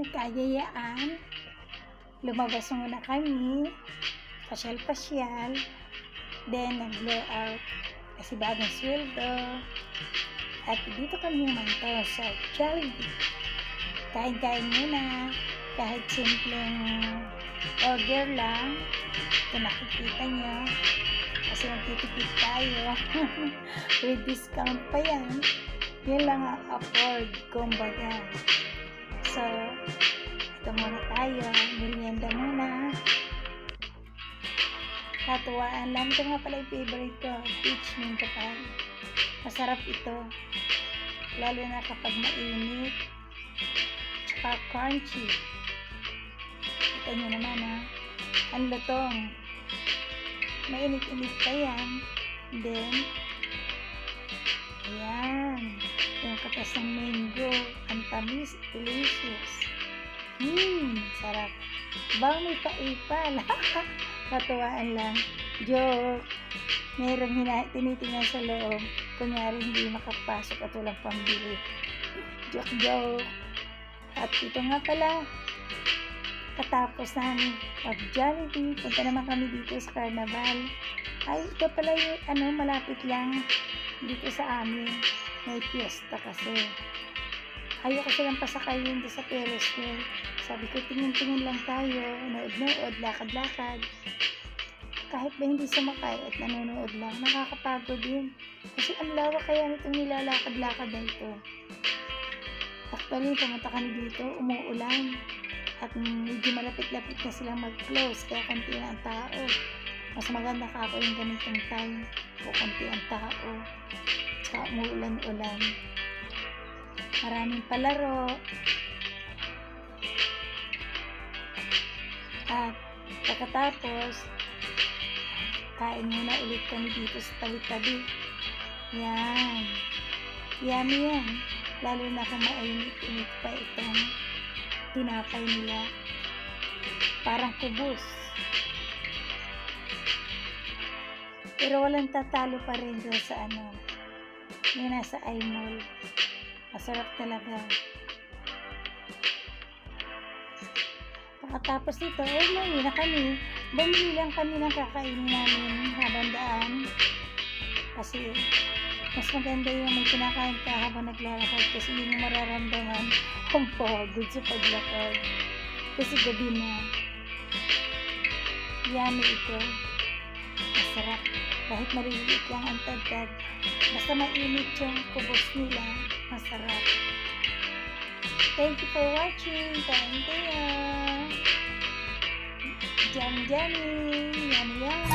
nagkayayaan. Lumabas muna kami, pasyal-pasyal, then nag-blow out kasi bagong sweldo. At dito kami umanto sa Jollibee. Kain-kain muna, kahit simpleng order lang. Ito nakikita nyo, kasi magtitipid tayo. With discount pa yan. Yun lang ang afford, kumbaga. So, ito muna tayo, merienda muna. Katuwaan lang. Ito nga pala yung favorite ko, peach mango pie. Masarap ito, lalo na kapag mainit, tsaka crunchy. Kita nyo naman ha, ang lutong. Mainit-init pa yan. Then, ayan, yung katas ng mango, ang tamis, delicious. Sarap. Bang may paipal. Katuwaan lang. Joke. Mayroong tinitingnan sa loob. Kunyari hindi makapasok at walang pambili. Joke. At ito nga pala, katapos namin mag-Jollibee, punta naman kami dito sa Carnival. Ay, ito pala yung malapit lang dito sa amin. May fiesta kasi. Ayoko silang pasakayin doon sa Ferris wheel. Sabi ko, tingin-tingin lang tayo, nood-nood, lakad-lakad. Kahit ba hindi sumakay at nanonood lang, nakakapagod din. Kasi ang lawak kaya nitong nilalakad-lakad na ito. Actually, pumunta kami dito, umuulan. At medyo malapit-lapit na silang mag-close, kaya konti na ang tao. Mas maganda ka ako yung ganitong time, o konti ang tao. Saka umuulan-ulan. Maraming palaro. At pagkatapos, kain muna ulit kami dito sa tabi-tabi. Yan. Yummy yan. Lalo na kung mainit-init pa itong tinapay nila. Parang kubos. Pero walang tatalo pa rin doon sa yung nasa iMall. Masarap talaga. Pagkatapos nito, umuwi na kami. Bumili lang kami ng kakainin namin habang daan. Kasi mas maganda yung may kinakain ka habang naglalakad kasi hindi mo mararamdaman ang pagod sa paglakad. Kasi gabi na. Yummy ito. Masarap. Kahit maliliit lang ang tagtag. Basta mainit yung kubos nila. Masarap. Thank you for watching. Kain kayo. Yummy, yummy. Yummy, yummy.